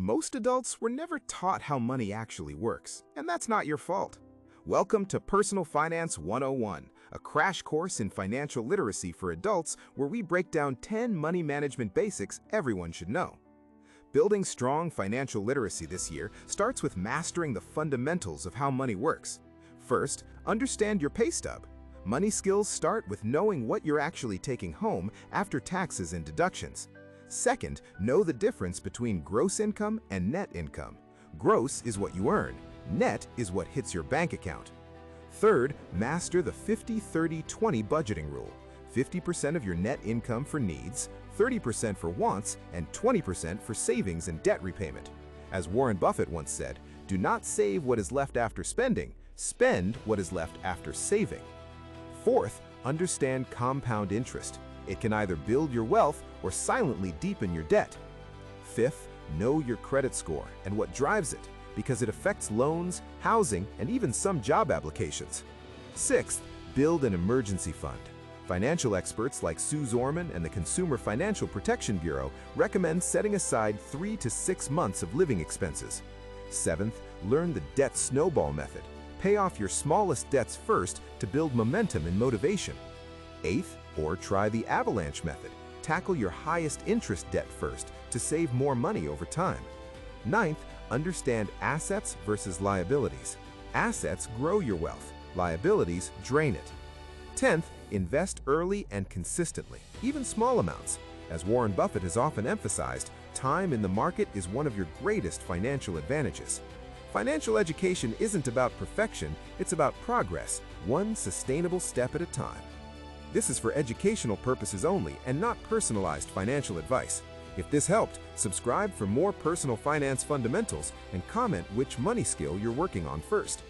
Most adults were never taught how money actually works, and that's not your fault. Welcome to Personal Finance 101, a crash course in financial literacy for adults where we break down 10 money management basics everyone should know. Building strong financial literacy this year starts with mastering the fundamentals of how money works. First, understand your pay stub. Money skills start with knowing what you're actually taking home after taxes and deductions. Second, know the difference between gross income and net income. Gross is what you earn. Net is what hits your bank account. Third, master the 50-30-20 budgeting rule. 50% of your net income for needs, 30% for wants, and 20% for savings and debt repayment. As Warren Buffett once said, do not save what is left after spending, spend what is left after saving. Fourth, understand compound interest. It can either build your wealth or silently deepen your debt. Fifth, know your credit score and what drives it, because it affects loans, housing, and even some job applications. Sixth, build an emergency fund. Financial experts like Sue Zorman and the Consumer Financial Protection Bureau recommend setting aside 3 to 6 months of living expenses. Seventh, learn the debt snowball method. Pay off your smallest debts first to build momentum and motivation. Eighth, or try the avalanche method. Tackle your highest interest debt first to save more money over time. Ninth, understand assets versus liabilities. Assets grow your wealth. Liabilities drain it. 10th, invest early and consistently, even small amounts. As Warren Buffett has often emphasized, time in the market is one of your greatest financial advantages. Financial education isn't about perfection, it's about progress, one sustainable step at a time. This is for educational purposes only and not personalized financial advice. If this helped, subscribe for more personal finance fundamentals and comment which money skill you're working on first.